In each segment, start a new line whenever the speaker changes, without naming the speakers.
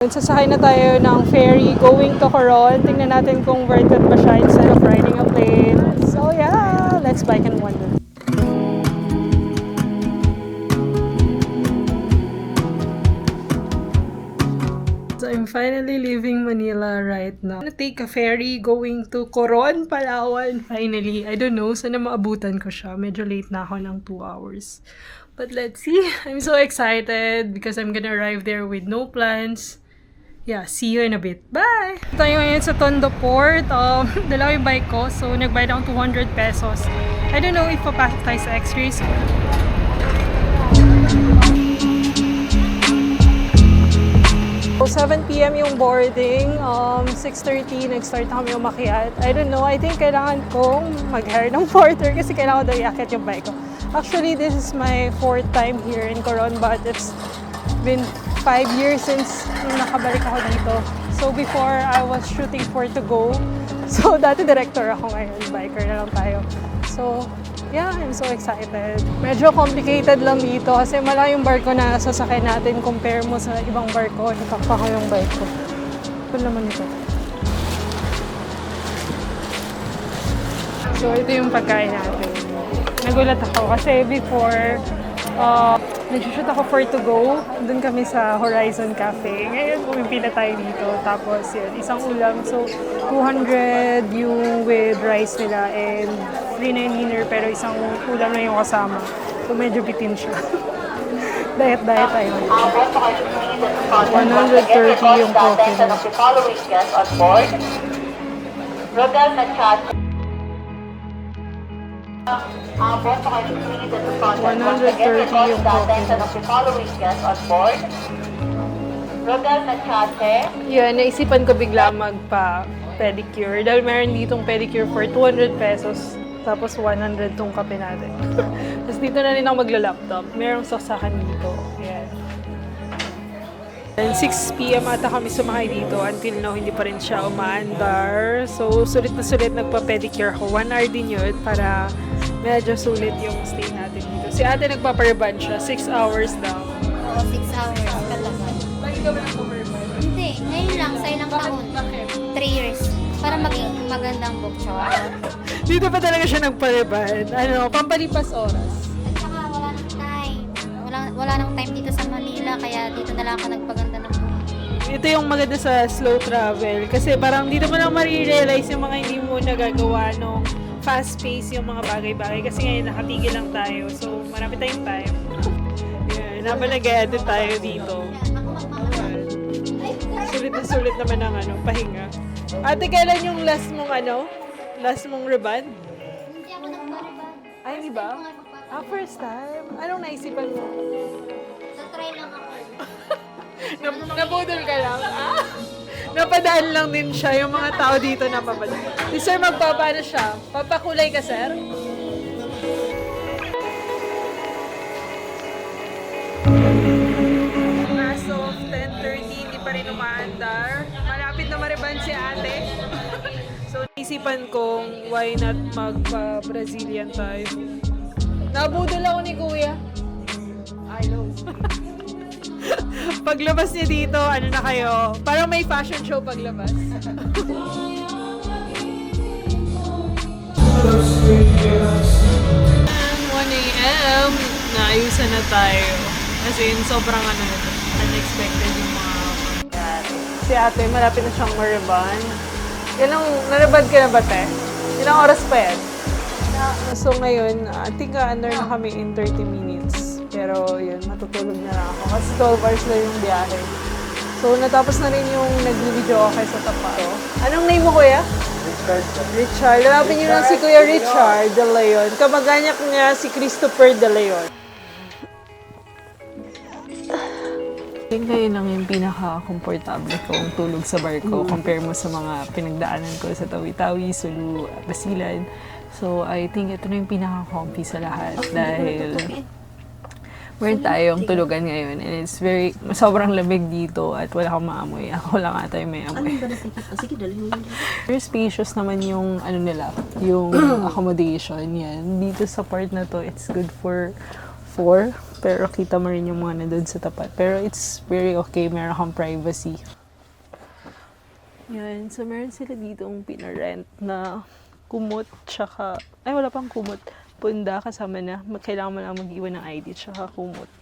Sasakay na tayo ng ferry going to Coron. Tingnan natin kung worth it ba siya instead of riding a plane. So yeah, let's bike and wonder. So I'm finally leaving Manila right now. I'm gonna take a ferry going to Coron, Palawan. Finally, I don't know, sana maabutan ko siya. Medyo late na ako ng 2 hours. But let's see. I'm so excited because I'm gonna arrive there with no plans. Yeah, see you in a bit. Bye! Tayo ngayon sa Tondo Port. Dala ko yung bike ko. So, nagbayad akong 200 pesos. I don't know if papasok tayo sa X-rays. So, 7 p.m. yung boarding. 6:30, nag-start na kami umakyat. I don't know, I think kailangan kong mag-hire ng porter kasi kailangan ko daw iakyat yung bike ko. Actually, this is my 4th time here in Coron, but it's been 5 years since nung nakabalik ako dito. So before, I was shooting for to go. So dati director ako, ngayon biker na lang tayo. So yeah, I'm so excited. Medyo complicated lang dito kasi malaki yung barko na sasakay natin compare mo sa ibang barko. Itakpa ko yung bike ko. Ito naman ito. So ito yung pagkain natin. Nagulat ako kasi before, nag-shoot ako for to go. Doon kami sa Horizon Cafe. Ngayon, pumimpi na tayo dito. Tapos, yun, isang ulam. So, 200 yung with rice nila and free na yung dinner pero isang ulam na yung kasama. So, medyo bitin siya. Diet tayo. 130 yung coffee na.
Rodel Machado.
130 yung coffee. Yun, naisipan ko bigla magpa-pedicure. Dahil meron ditong pedicure for 200 pesos. Tapos 100 tong kape natin. Tapos dito na rin ako magla-laptop. Merong saksakan dito. Yan. And 6 p.m. ata kami sumakay dito. Until now, hindi pa rin siya umaandar. So, sulit na sulit nagpa-pedicure ko. 1 hour din yun para medyo sulit yung stay natin dito. Si ate nagpapareban siya. 6 hours daw.
Oo, 6 hours. Kalaban.
Bakit ka ba nagpapareban?
Hindi, ngayon lang, sa ilang taon. 3 years. Para maging magandang book siya.
Dito pa talaga siya nagpareban. Ano, pampalipas oras.
At saka wala nang time. Wala nang time dito sa Manila, kaya dito na lang ako nagpaganda ng buhok.
Ito yung maganda sa slow travel. Kasi parang dito mo lang marirealize yung mga hindi mo nagagawa nung fast pace yung mga bagay-bagay. Kasi ngayon nakatigil lang tayo. So, marami tayong time. Yan, nabalagayado tayo dito. Sulit na sulit naman ang pahinga. Ate, kailan yung last mong reband?
Hindi ako nagpariban.
Ay, di ba? First time? Anong naisipan mo?
Try lang ako.
Nabudol ka lang? Napadaan lang din siya. Yung mga tao dito napapadaan. Si sir, magpapaano siya? Papakulay ka, sir? As of 10:30, hindi pa rin umaandar. Malapit na mariban si ate. So, naisipan kong why not magpa-Brazilian tayo. Nabudol ako ni kuya. I know. Paglabas niya dito, ano na kayo? Parang may fashion show paglabas. 1 a.m. Naayusan na tayo. Kasi sobrang unexpected yung mga pangyari. Si ate, malapit na siyang mariban. Naribad ka na ba, te? Ilang oras pa yan? So ngayon, I think under na kami in 30 minutes. Pero yun, matutulog na lang ako. Kasi 12 hours na yung biyahe. So natapos na rin yung nag-video ako kay sa Tapato. Anong name mo, kuya? Richard. Hanapin niyo lang si Kuya Richard De Leon. Kamag-anak niya si Christopher De Leon. Ngayon lang yung pinaka-komportable kong tulog sa barko compare mo sa mga pinagdaanan ko sa Tawi-Tawi, Sulu, Basilan. So, I think ito na yung pinaka-comfy sa lahat dahil meron tayong tulugan ngayon and it's sobrang lamig dito at wala kang maamoy. Ako lang ata yung may amoy. Very spacious naman yung nila, yung accommodation yan. Dito sa part na to, it's good for before. Pero kita mo rin yung mga nandun sa tapat. Pero it's very okay. Meron kang privacy. Yan. So, meron sila dito ang pinarent na kumot. Tsaka, ay wala pang kumot. Punda kasama na. Kailangan mo lang mag-iwan ng ID. Tsaka kumot.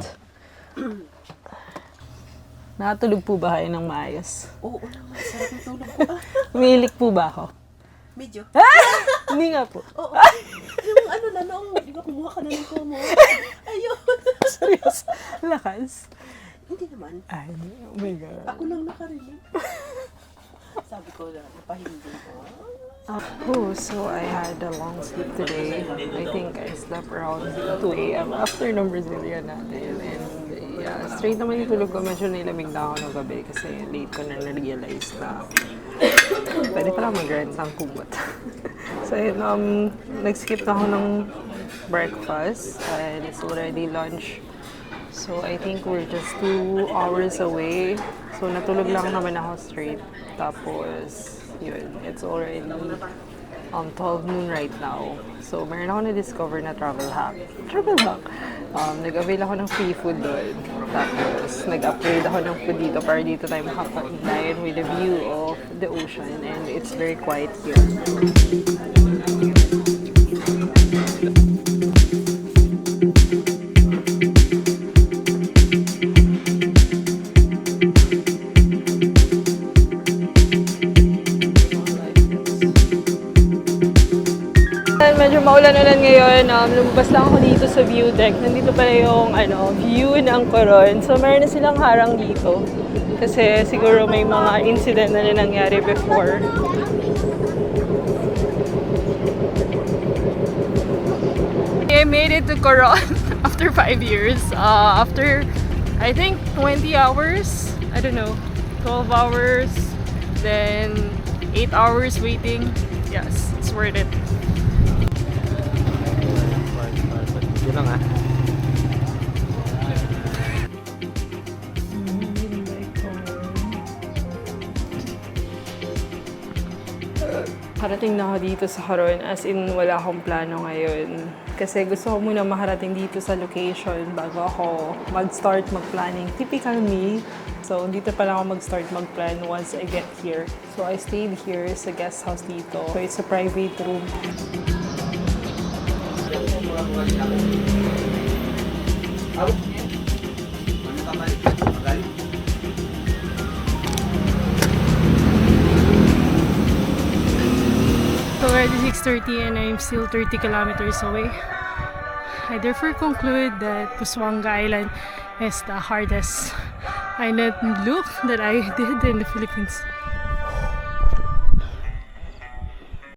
Nakatulog po ba kayo ng maayos?
Oo naman, sarap yung tulog ko.
Umiilik po ba ako?
Medyo.
Hindi nga po.
Oo. Yung ano na noong, di ba kumuha ka na ng kumo? Ayun.
Serious. Lakas.
Hindi naman.
Ay, oh my God.
Ako lang nakarinig. Sabi ko na, napahindi ko.
Oh, so I had a long sleep today. I think I slept around 2 a.m. after ng Brazilian natin. And yeah, straight naman yung tulog ko. Medyo nilamig na ako ng gabi kasi late ko na na-realize na pwede pala mag-rent ng kumot. So yun, nag-skip na ako ng breakfast and it's already lunch. So I think we're just 2 hours away. So natulog lang naman ako straight. Tapos, yun, it's already 12 noon right now. So, meron ako na-discover na travel hack. Nag-avail ako ng free food doon. Tapos, nag-upgrade ako ng food dito para dito tayo makapag-dine with a view of the ocean. And it's very quiet here. Medyo maulan-ulan ngayon. Lumabas lang ako dito sa view deck. Nandito pala yung view ng Coron. So, meron na silang harang dito. Kasi siguro may mga incident na nangyari before. I made it to Coron after 5 years. After, I think, 20 hours. I don't know. 12 hours. Then, 8 hours waiting. Yes, it's worth it.
Yun lang
Parating na ako dito sa Coron, as in wala akong plano ngayon. Kasi gusto ko muna makarating dito sa location bago ako mag-start mag-planning. Typical me. So, dito pa lang ako mag-start mag-plan once I get here. So, I stayed here sa guest house dito. So, it's a private room. So already 6:30 and I'm still 30 kilometers away. I therefore conclude that Busuanga Island is the hardest island loop that I did in the Philippines.